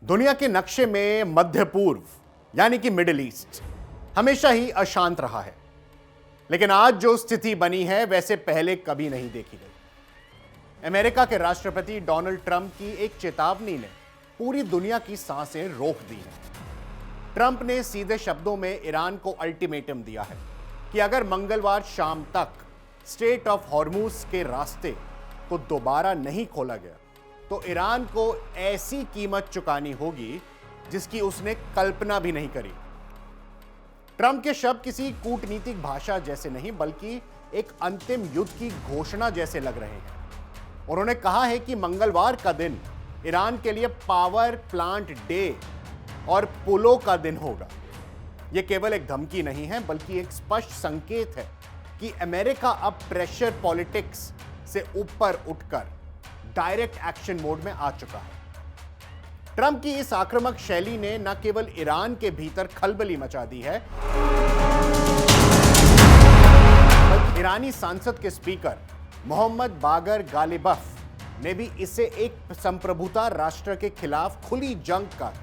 दुनिया के नक्शे में मध्य पूर्व यानी कि मिडिल ईस्ट हमेशा ही अशांत रहा है, लेकिन आज जो स्थिति बनी है वैसे पहले कभी नहीं देखी गई। अमेरिका के राष्ट्रपति डोनाल्ड ट्रंप की एक चेतावनी ने पूरी दुनिया की सांसें रोक दी हैं। ट्रंप ने सीधे शब्दों में ईरान को अल्टीमेटम दिया है कि अगर मंगलवार शाम तक स्ट्रेट ऑफ हॉर्मुज के रास्ते को दोबारा नहीं खोला गया तो ईरान को ऐसी कीमत चुकानी होगी जिसकी उसने कल्पना भी नहीं करी। ट्रंप के शब्द किसी कूटनीतिक भाषा जैसे नहीं बल्कि एक अंतिम युद्ध की घोषणा जैसे लग रहे हैं। उन्होंने कहा है कि मंगलवार का दिन ईरान के लिए पावर प्लांट डे और पुलों का दिन होगा। यह केवल एक धमकी नहीं है बल्कि एक स्पष्ट संकेत है कि अमेरिका अब प्रेशर पॉलिटिक्स से ऊपर उठकर डायरेक्ट एक्शन मोड में आ चुका है। ट्रंप की इस आक्रामक शैली ने न केवल ईरान के भीतर खलबली मचा दी है, बल्कि ईरानी संसद के स्पीकर मोहम्मद बागर गालिबफ ने भी इसे एक संप्रभुता राष्ट्र के खिलाफ खुली जंग का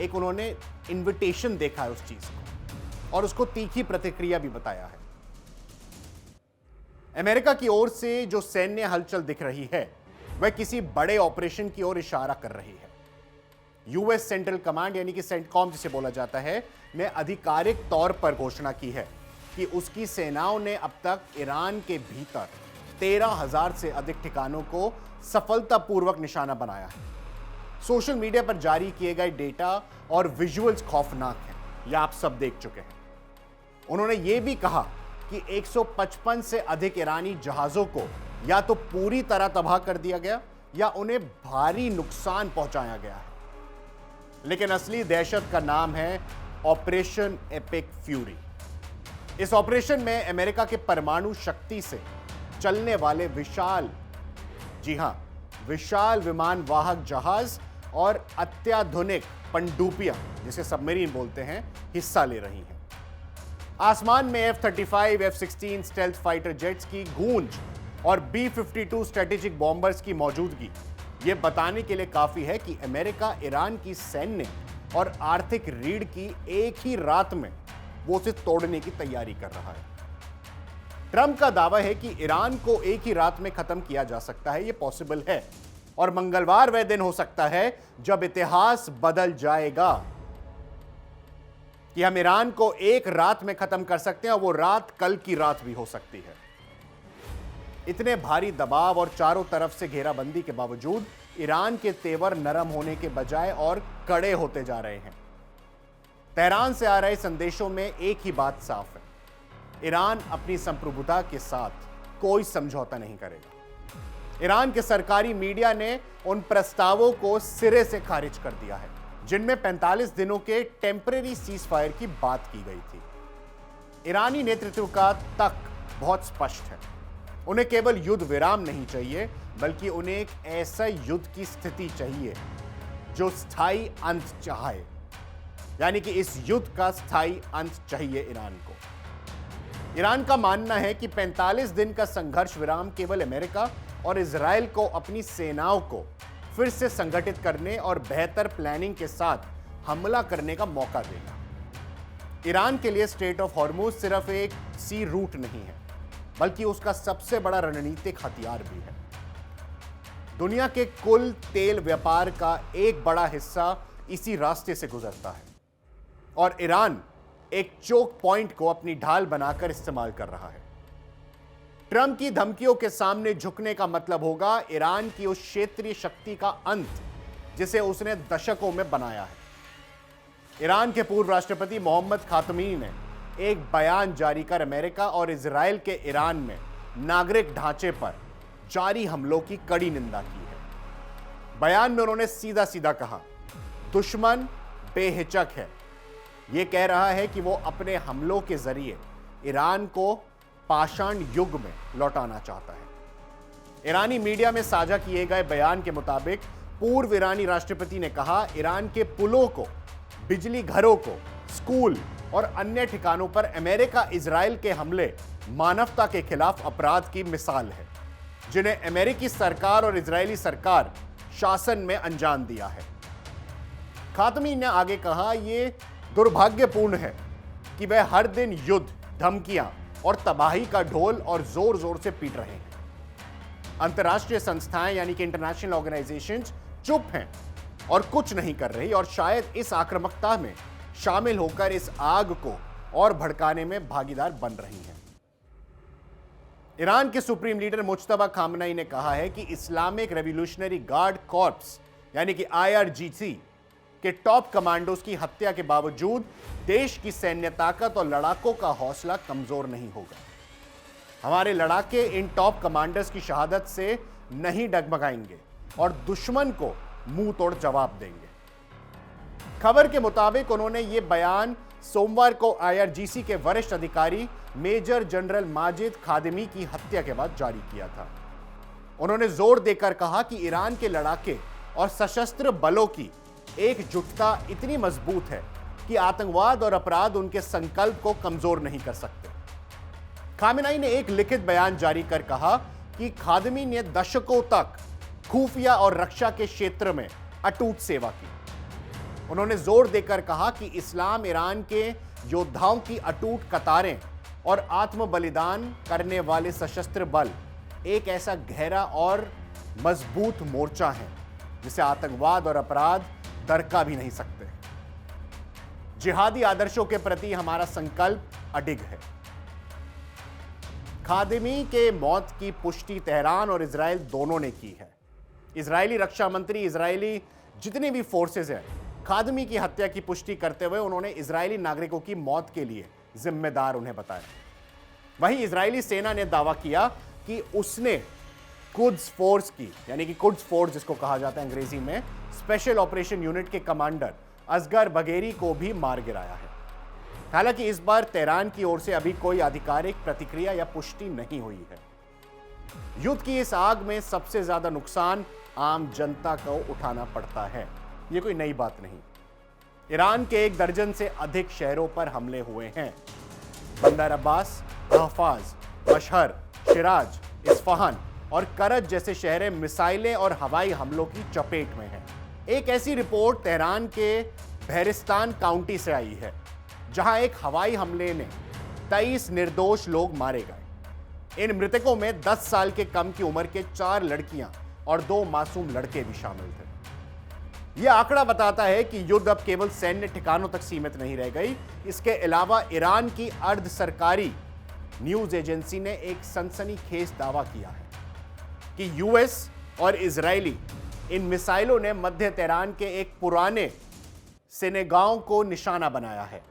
एक उन्होंने इनविटेशन देखा है उस चीज को, और उसको तीखी प्रतिक्रिया भी बताया है। अमेरिका की ओर से जो सैन्य हलचल दिख रही है वह किसी बड़े ऑपरेशन की ओर इशारा कर रही है। यूएस सेंट्रल कमांड यानी कि सेंटकॉम जिसे बोला जाता है ने आधिकारिक तौर पर घोषणा की है कि उसकी सेनाओं ने अब तक ईरान के भीतर 13,000 से अधिक ठिकानों को सफलतापूर्वक निशाना बनाया है। सोशल मीडिया पर जारी किए गए डेटा और विजुअल्स खौफनाक हैं, यह आप सब देख चुके हैं। उन्होंने यह भी कहा कि 155 से अधिक ईरानी जहाजों को या तो पूरी तरह तबाह कर दिया गया या उन्हें भारी नुकसान पहुंचाया गया है। लेकिन असली दहशत का नाम है ऑपरेशन एपिक फ्यूरी। इस ऑपरेशन में अमेरिका के परमाणु शक्ति से चलने वाले विशाल विमान वाहक जहाज और अत्याधुनिक पनडुब्बियां जिसे सबमरीन बोलते हैं हिस्सा ले रही हैं। आसमान में F-35, F-16 stealth fighter jets की गूंज और B-52 स्ट्रेटेजिक बॉम्बर्स की मौजूदगी यह बताने के लिए काफी है कि अमेरिका ईरान की सैन्य और आर्थिक रीढ़ की एक ही रात में वो उसे तोड़ने की तैयारी कर रहा है। ट्रंप का दावा है कि ईरान को एक ही रात में खत्म किया जा सकता है, यह पॉसिबल है, और मंगलवार वह दिन हो सकता है जब इतिहास बदल जाएगा कि हम ईरान को एक रात में खत्म कर सकते हैं और वो रात कल की रात भी हो सकती है। इतने भारी दबाव और चारों तरफ से घेराबंदी के बावजूद ईरान के तेवर नरम होने के बजाय और कड़े होते जा रहे हैं। तेहरान से आ रहे संदेशों में एक ही बात साफ है, ईरान अपनी संप्रभुता के साथ कोई समझौता नहीं करेगा। ईरान के सरकारी मीडिया ने उन प्रस्तावों को सिरे से खारिज कर दिया है जिनमें 45 दिनों के टेम्परेरी सीज फायर की बात की गई थी। ईरानी नेतृत्व का तक बहुत स्पष्ट है, उन्हें केवल युद्ध विराम नहीं चाहिए बल्कि उन्हें एक ऐसा युद्ध की स्थिति चाहिए जो स्थायी अंत चाहे, यानी कि इस युद्ध का स्थायी अंत चाहिए ईरान को। ईरान का मानना है कि 45 दिन का संघर्ष विराम केवल अमेरिका और इजराइल को अपनी सेनाओं को फिर से संगठित करने और बेहतर प्लानिंग के साथ हमला करने का मौका देगा। ईरान के लिए स्ट्रेट ऑफ हॉर्मुज सिर्फ एक सी रूट नहीं है बल्कि उसका सबसे बड़ा रणनीतिक हथियार भी है। दुनिया के कुल तेल व्यापार का एक बड़ा हिस्सा इसी रास्ते से गुजरता है और ईरान एक चोक पॉइंट को अपनी ढाल बनाकर इस्तेमाल कर रहा है। ट्रंप की धमकियों के सामने झुकने का मतलब होगा ईरान की उस क्षेत्रीय शक्ति का अंत जिसे उसने दशकों में बनाया है। ईरान के पूर्व राष्ट्रपति मोहम्मद खातमी ने एक बयान जारी कर अमेरिका और इजराइल के ईरान में नागरिक ढांचे पर जारी हमलों की कड़ी निंदा की है। बयान में उन्होंने सीधा सीधा कहा, दुश्मन बेहिचक है, यह कह रहा है कि वो अपने हमलों के जरिए ईरान को पाषाण युग में लौटाना चाहता है। ईरानी मीडिया में साझा किए गए बयान के मुताबिक पूर्व ईरानी राष्ट्रपति ने कहा, ईरान के पुलों को, बिजली घरों को, स्कूल और अन्य ठिकानों पर अमेरिका इजराइल के हमले मानवता के खिलाफ अपराध की मिसाल है जिन्हें अमेरिकी सरकार और इजरायली सरकार शासन में अंजाम दिया है। खातमी ने आगे कहा, यह दुर्भाग्यपूर्ण है कि वह हर दिन युद्ध, धमकियां और तबाही का ढोल और जोर जोर से पीट रहे हैं। अंतर्राष्ट्रीय संस्थाएं यानी कि इंटरनेशनल ऑर्गेनाइजेशंस चुप हैं और कुछ नहीं कर रही और शायद इस आक्रामकता में शामिल होकर इस आग को और भड़काने में भागीदार बन रही हैं। ईरान के सुप्रीम लीडर मुज्तबा खामनेई ने कहा है कि इस्लामिक रेवोल्यूशनरी गार्ड कॉर्प्स यानी कि IRGC के टॉप कमांडोज की हत्या के बावजूद देश की सैन्य ताकत और लड़ाकों का हौसला कमजोर नहीं होगा। हमारे लड़ाके इन टॉप कमांडर्स की शहादत से नहीं डगमगाएंगे और दुश्मन को मुंह तोड़ जवाब देंगे। खबर के मुताबिक उन्होंने यह बयान सोमवार को IRGC के वरिष्ठ अधिकारी मेजर जनरल माजिद खादिमी की हत्या के बाद जारी किया था। उन्होंने जोर देकर कहा कि ईरान के लड़ाके और सशस्त्र बलों की एकजुटता इतनी मजबूत है कि आतंकवाद और अपराध उनके संकल्प को कमजोर नहीं कर सकते। खामेनेई ने एक लिखित बयान जारी कर कहा कि खादिमी ने दशकों तक खुफिया और रक्षा के क्षेत्र में अटूट सेवा की। उन्होंने जोर देकर कहा कि इस्लाम ईरान के योद्धाओं की अटूट कतारें और आत्म बलिदान करने वाले सशस्त्र बल एक ऐसा गहरा और मजबूत मोर्चा है जिसे आतंकवाद और अपराध दरका भी नहीं सकते। जिहादी आदर्शों के प्रति हमारा संकल्प अडिग है। खादिमी के मौत की पुष्टि तेहरान और इजराइल दोनों ने की है। इजरायली रक्षा मंत्री इजरायली जितनी भी फोर्सेस हैं, खादिमी की हत्या की पुष्टि करते हुए उन्होंने इजरायली नागरिकों की मौत के लिए जिम्मेदार उन्हें बताया। वहीं इजरायली सेना ने दावा किया कि उसने कुद्स फोर्स की यानी कि कुद्स फोर्स जिसको कहा जाता है अंग्रेजी में, स्पेशल ऑपरेशन यूनिट के कमांडर असगर बगेरी को भी मार गिराया है। हालांकि इस बार तेहरान की ओर से अभी कोई आधिकारिक प्रतिक्रिया या पुष्टि नहीं हुई है। युद्ध की इस आग में सबसे ज्यादा नुकसान आम जनता को उठाना पड़ता है, यह कोई नई बात नहीं। ईरान के 1 दर्जन से अधिक शहरों पर हमले हुए हैं। बंदर अब्बास, अहफाज, मशहर, शिराज, इस्फहान और करज जैसे शहरें मिसाइलें और हवाई हमलों की चपेट में हैं। एक ऐसी रिपोर्ट तेहरान के बहरिस्तान काउंटी से आई है, जहां एक हवाई हमले ने 23 निर्दोष लोग मारे गए। इन मृतकों में 10 साल के कम की उम्र के 4 लड़कियां और 2 मासूम लड़के भी शामिल थे। यह आंकड़ा बताता है कि युद्ध अब केवल सैन्य ठिकानों तक सीमित नहीं रह गई। इसके अलावा ईरान की अर्ध सरकारी न्यूज एजेंसी ने एक सनसनीखेज दावा किया है कि यूएस और इजरायली इन मिसाइलों ने मध्य तेहरान के एक पुराने सिनेगांव को निशाना बनाया है।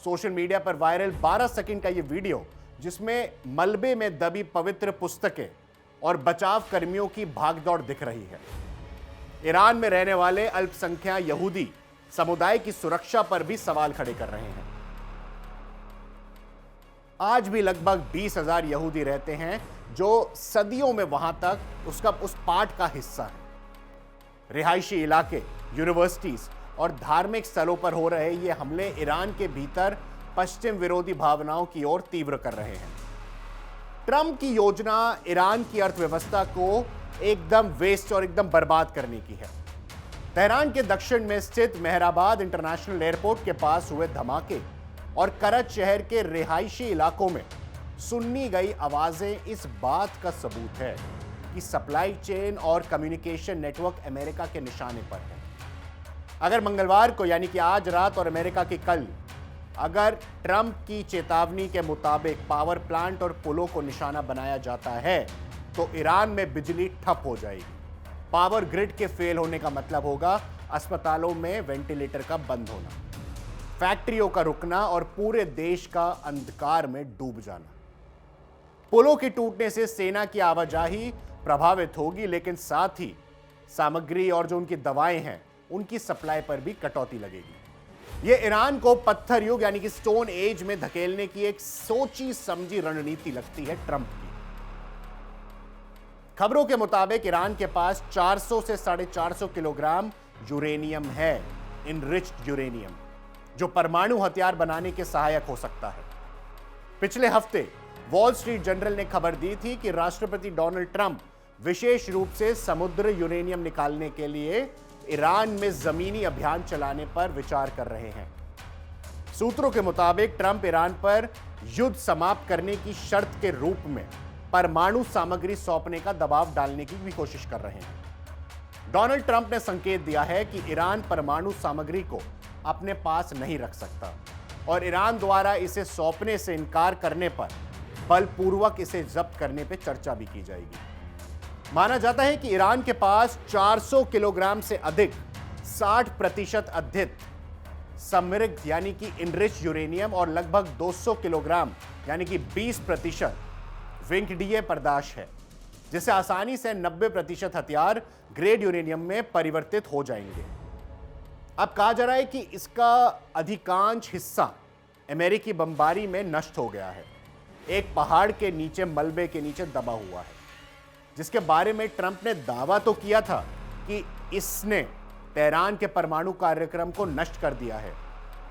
सोशल मीडिया पर वायरल 12 सेकंड का यह वीडियो, जिसमें मलबे में दबी पवित्र पुस्तकें और बचाव कर्मियों की भागदौड़ दिख रही है, ईरान में रहने वाले अल्पसंख्यक यहूदी समुदाय की सुरक्षा पर भी सवाल खड़े कर रहे हैं। आज भी लगभग 20,000 यहूदी रहते हैं जो सदियों में वहां तक उस पाठ का हिस्सा है। रिहायशी इलाके, यूनिवर्सिटीज और धार्मिक स्थलों पर हो रहे ये हमले ईरान के भीतर पश्चिम विरोधी भावनाओं की ओर तीव्र कर रहे हैं। ट्रंप की योजना ईरान की अर्थव्यवस्था को एकदम वेस्ट और एकदम बर्बाद करने की है। तेहरान के दक्षिण में स्थित मेहराबाद इंटरनेशनल एयरपोर्ट के पास हुए धमाके और करज शहर के रिहायशी इलाकों में सुननी गई आवाजें इस बात का सबूत है कि सप्लाई चेन और कम्युनिकेशन नेटवर्क अमेरिका के निशाने पर है। अगर मंगलवार को यानी कि आज रात और अमेरिका के कल अगर ट्रंप की चेतावनी के मुताबिक पावर प्लांट और पुलों को निशाना बनाया जाता है तो ईरान में बिजली ठप हो जाएगी। पावर ग्रिड के फेल होने का मतलब होगा अस्पतालों में वेंटिलेटर का बंद होना, फैक्ट्रियों का रुकना और पूरे देश का अंधकार में डूब जाना। पुलों के टूटने से सेना की आवाजाही प्रभावित होगी, लेकिन साथ ही सामग्री और जो उनकी दवाएं हैं उनकी सप्लाई पर भी कटौती लगेगी। यह ईरान को पत्थर युग यानी कि स्टोन एज में धकेलने की एक सोची समझी रणनीति लगती है ट्रंप की। खबरों के मुताबिक ईरान के पास 400 से 450 किलोग्राम यूरेनियम है, इनरिच्ड यूरेनियम, जो परमाणु हथियार बनाने के सहायक हो सकता है। पिछले हफ्ते वॉल स्ट्रीट जर्नल ने खबर दी थी कि राष्ट्रपति डोनाल्ड ट्रंप विशेष रूप से समुद्र यूरेनियम निकालने के लिए ईरान में जमीनी अभियान चलाने पर विचार कर रहे हैं। सूत्रों के मुताबिक ट्रंप ईरान पर युद्ध समाप्त करने की शर्त के रूप में परमाणु सामग्री सौंपने का दबाव डालने की भी कोशिश कर रहे हैं। डोनाल्ड ट्रंप ने संकेत दिया है कि ईरान परमाणु सामग्री को अपने पास नहीं रख सकता और ईरान द्वारा इसे सौंपने से इनकार करने पर बलपूर्वक इसे जब्त करने पर चर्चा भी की जाएगी। माना जाता है कि ईरान के पास 400 किलोग्राम से अधिक 60% अधिक समृद्ध यानी कि इनरिच यूरेनियम और लगभग 200 किलोग्राम यानी कि 20% विंकडीय पर्दाश है, जिससे आसानी से 90% हथियार ग्रेड यूरेनियम में परिवर्तित हो जाएंगे। अब कहा जा रहा है कि इसका अधिकांश हिस्सा अमेरिकी बमबारी में नष्ट हो गया है, एक पहाड़ के नीचे मलबे के नीचे दबा हुआ है, जिसके बारे में ट्रंप ने दावा तो किया था कि इसने तेहरान के परमाणु कार्यक्रम को नष्ट कर दिया है।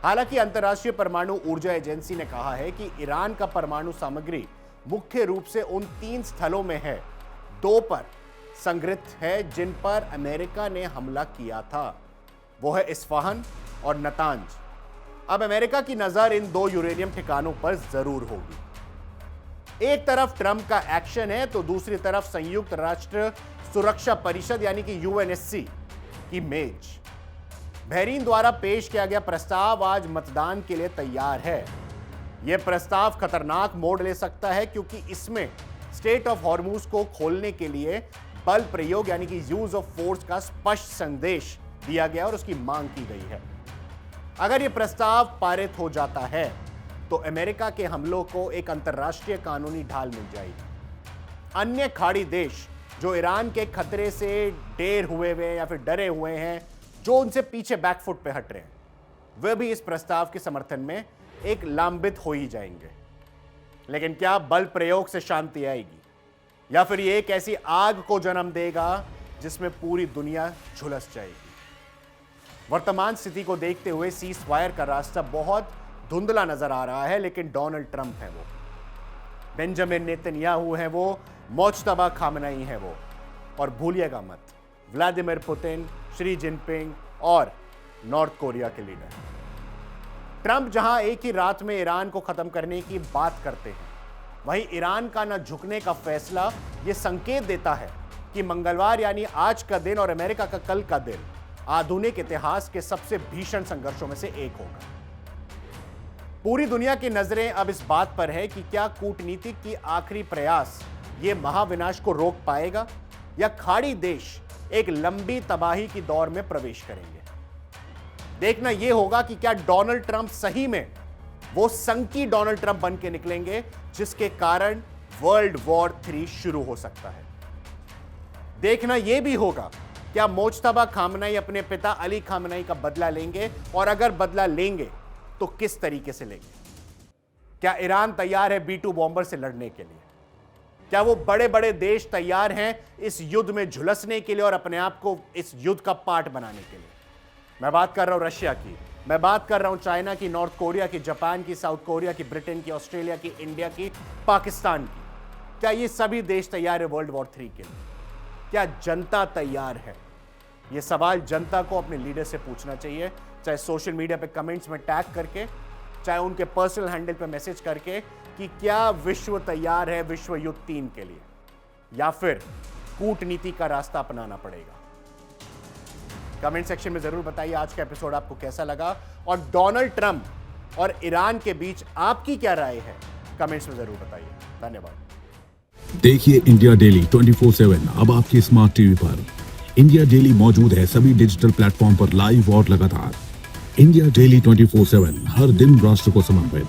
हालांकि अंतर्राष्ट्रीय परमाणु ऊर्जा एजेंसी ने कहा है कि ईरान का परमाणु सामग्री मुख्य रूप से उन 3 स्थलों में है, 2 पर संग्रहित है जिन पर अमेरिका ने हमला किया था, वो है इस्फहान और नतांज। अब अमेरिका की नजर इन 2 यूरेनियम ठिकानों पर जरूर होगी। एक तरफ ट्रंप का एक्शन है तो दूसरी तरफ संयुक्त राष्ट्र सुरक्षा परिषद यानी कि यूएनएससी की मेज। बहरीन द्वारा पेश किया गया प्रस्ताव आज मतदान के लिए तैयार है। यह प्रस्ताव खतरनाक मोड़ ले सकता है क्योंकि इसमें स्टेट ऑफ हॉर्मुज को खोलने के लिए बल प्रयोग यानी कि यूज ऑफ फोर्स का स्पष्ट संदेश दिया गया और उसकी मांग की गई है। अगर यह प्रस्ताव पारित हो जाता है तो अमेरिका के हमलों को एक अंतर्राष्ट्रीय कानूनी ढाल मिल जाएगी। अन्य खाड़ी देश जो ईरान के खतरे से डेर हुए हुए या फिर डरे हुए हैं, जो उनसे पीछे बैकफुट पे हट रहे हैं, वे भी इस प्रस्ताव के समर्थन में एक लांबित हो ही जाएंगे। लेकिन क्या बल प्रयोग से शांति आएगी या फिर ये एक ऐसी आग को जन्म देगा जिसमें पूरी दुनिया झुलस जाएगी? वर्तमान स्थिति को देखते हुए सीज फायर का रास्ता बहुत धुंधला नजर आ रहा है, लेकिन डोनाल्ड ट्रंप है वो, बेंजामिन नेतन्याहू है वो, मोज्तबा खामनेई है वो, और भूलिएगा मत व्लादिमीर पुतिन, शी जिनपिंग और नॉर्थ कोरिया के लीडर। ट्रंप जहां एक ही रात में ईरान को खत्म करने की बात करते हैं, वहीं ईरान का न झुकने का फैसला यह संकेत देता है कि मंगलवार यानी आज का दिन और अमेरिका का कल का दिन आधुनिक इतिहास के सबसे भीषण संघर्षों में से एक होगा। पूरी दुनिया की नजरें अब इस बात पर है कि क्या कूटनीतिक की आखिरी प्रयास ये महाविनाश को रोक पाएगा या खाड़ी देश एक लंबी तबाही की दौर में प्रवेश करेंगे। देखना यह होगा कि क्या डोनाल्ड ट्रंप सही में वो संकी डोनाल्ड ट्रंप बन के निकलेंगे जिसके कारण वर्ल्ड वॉर 3 शुरू हो सकता है। देखना यह भी होगा क्या मोज्तबा खामनेई अपने पिता अली खामनेई का बदला लेंगे, और अगर बदला लेंगे तो किस तरीके से लेंगे। क्या ईरान तैयार है B-2 बॉम्बर से लड़ने के लिए? क्या वो बड़े बड़े देश तैयार हैं इस युद्ध में झुलसने के लिए और अपने आप को इस युद्ध का पार्ट बनाने के लिए? मैं बात कर रहा हूं रशिया की, मैं बात कर रहा हूं चाइना की, नॉर्थ कोरिया की, जापान की, साउथ कोरिया की, ब्रिटेन की, ऑस्ट्रेलिया की, इंडिया की, पाकिस्तान की। क्या ये सभी देश तैयार है वर्ल्ड वॉर 3 के लिए? क्या जनता तैयार है? ये सवाल जनता को अपने लीडर से पूछना चाहिए, चाहे सोशल मीडिया पे कमेंट्स में टैग करके, चाहे उनके पर्सनल हैंडल पे मैसेज करके कि क्या विश्व तैयार है विश्व युद्ध 3 के लिए, या फिर कूटनीति का रास्ता अपनाना पड़ेगा। कमेंट सेक्शन में जरूर बताइए आज का एपिसोड आपको कैसा लगा और डोनाल्ड ट्रंप और ईरान के बीच आपकी क्या राय है, कमेंट्स में जरूर बताइए। धन्यवाद। देखिए इंडिया डेली 24/7 अब आपके स्मार्ट टीवी पर। इंडिया डेली मौजूद है सभी डिजिटल प्लेटफॉर्म पर लाइव और लगातार। इंडिया डेली 24/7 हर दिन राष्ट्र को समर्पित।